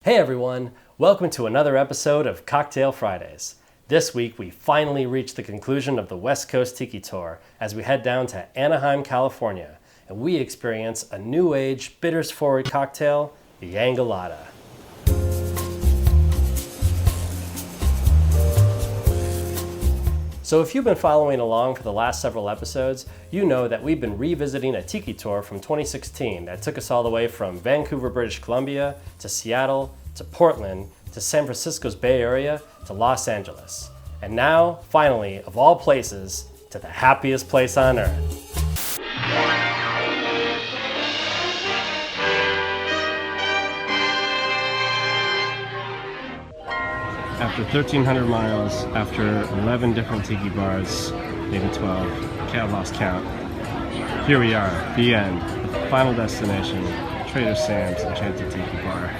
Hey everyone, welcome to another episode of Cocktail Fridays. This week we finally reached the conclusion of the West Coast Tiki Tour as we head down to Anaheim, California, and we experience a new age, bitters forward cocktail, the Angolada. So if you've been following along for the last several episodes, you know that we've been revisiting a Tiki Tour from 2016 that took us all the way from Vancouver, British Columbia, to Seattle, to Portland, to San Francisco's Bay Area, to Los Angeles. And now, finally, of all places, to the happiest place on earth. After 1,300 miles, after 11 different tiki bars, maybe 12, can't lost count. Here we are, the end, the final destination, Trader Sam's Enchanted Tiki Bar.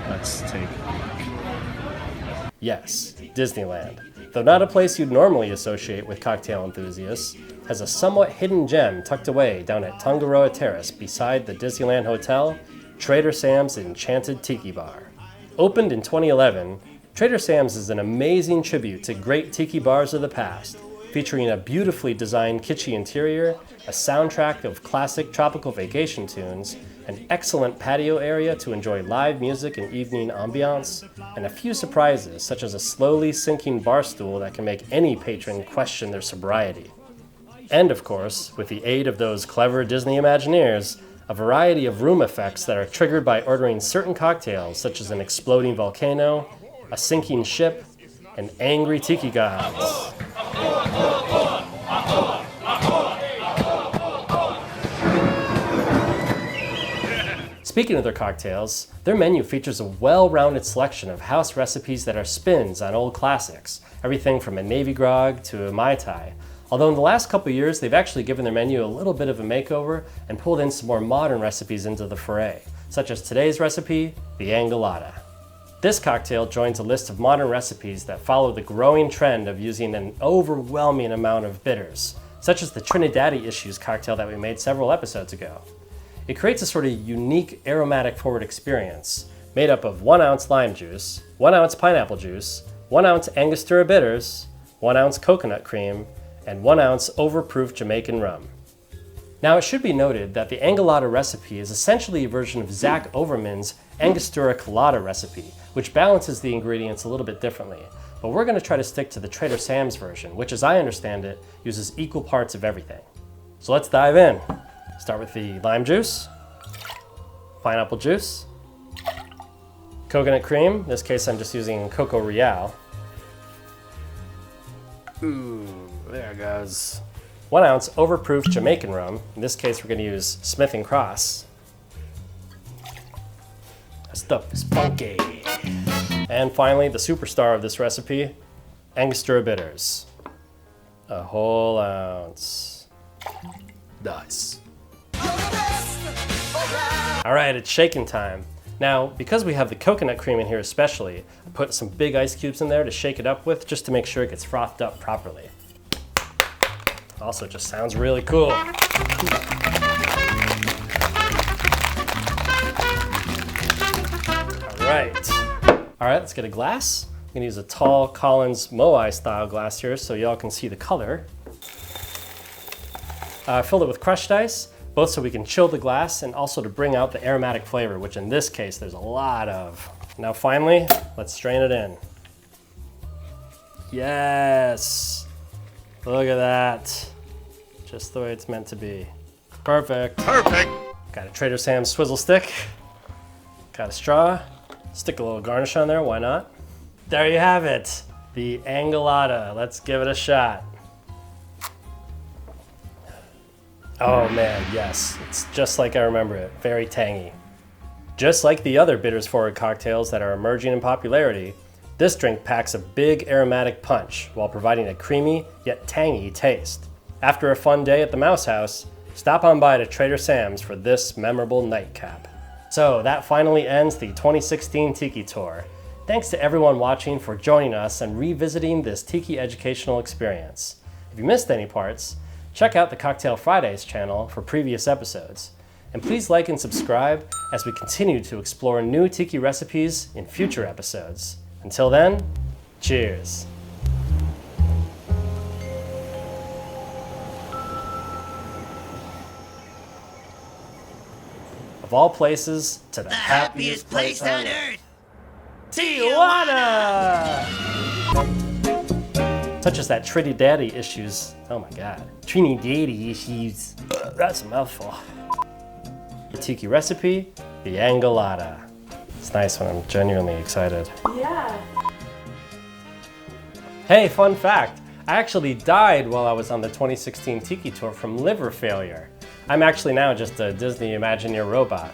Let's take a look. Yes, Disneyland. Though not a place you'd normally associate with cocktail enthusiasts, has a somewhat hidden gem tucked away down at Tangaroa Terrace beside the Disneyland Hotel, Trader Sam's Enchanted Tiki Bar. Opened in 2011, Trader Sam's is an amazing tribute to great tiki bars of the past, featuring a beautifully designed kitschy interior, a soundtrack of classic tropical vacation tunes, an excellent patio area to enjoy live music and evening ambiance, and a few surprises such as a slowly sinking bar stool that can make any patron question their sobriety. And of course, with the aid of those clever Disney Imagineers, a variety of room effects that are triggered by ordering certain cocktails such as an exploding volcano, a sinking ship, and angry tiki gods. Speaking of their cocktails, their menu features a well-rounded selection of house recipes that are spins on old classics, everything from a Navy grog to a Mai Tai. Although in the last couple years, they've actually given their menu a little bit of a makeover and pulled in some more modern recipes into the foray, such as today's recipe, the Angolada. This cocktail joins a list of modern recipes that follow the growing trend of using an overwhelming amount of bitters, such as the Trinidaddi Issues cocktail that we made several episodes ago. It creates a sort of unique aromatic forward experience made up of 1 ounce lime juice, 1 ounce pineapple juice, 1 ounce Angostura Bitters, 1 ounce coconut cream, and 1 ounce Overproof Jamaican Rum. Now it should be noted that the Angolada recipe is essentially a version of Zach Overman's Angostura Colada recipe, which balances the ingredients a little bit differently. But we're going to try to stick to the Trader Sam's version, which as I understand it, uses equal parts of everything. So let's dive in. Start with the lime juice, pineapple juice, coconut cream. In this case I'm just using Coco Real. Ooh, there it goes. 1 ounce Overproof Jamaican Rum. In this case, we're going to use Smith & Cross. That stuff is funky. And finally, the superstar of this recipe, Angostura Bitters. A whole ounce. Nice. All right, it's shaking time. Now, because we have the coconut cream in here especially, I put some big ice cubes in there to shake it up with just to make sure it gets frothed up properly. Also, just sounds really cool. All right, let's get a glass. I'm gonna use a tall Collins Moai style glass here so y'all can see the color. I filled it with crushed ice, both so we can chill the glass and also to bring out the aromatic flavor, which in this case there's a lot of. Now finally, let's strain it in. Yes! Look at that. Just the way it's meant to be. Perfect. Perfect. Got a Trader Sam's swizzle stick. Got a straw. Stick a little garnish on there, why not? There you have it. The Angolada. Let's give it a shot. Oh man, yes. It's just like I remember it. Very tangy. Just like the other bitters forward cocktails that are emerging in popularity, this drink packs a big aromatic punch while providing a creamy yet tangy taste. After a fun day at the Mouse House, stop on by to Trader Sam's for this memorable nightcap. So that finally ends the 2016 Tiki Tour. Thanks to everyone watching for joining us and revisiting this Tiki educational experience. If you missed any parts, check out the Cocktail Fridays channel for previous episodes. And please like and subscribe as we continue to explore new tiki recipes in future episodes. Until then, cheers. Of all places, to the happiest place on earth, Tijuana! Such as that Trinidaddi Issues. Oh my God. Trinidaddi Issues. That's a mouthful. The tiki recipe, the Angolada. It's nice when I'm genuinely excited. Yeah. Hey, fun fact. I actually died while I was on the 2016 Tiki Tour from liver failure. I'm actually now just a Disney Imagineer robot.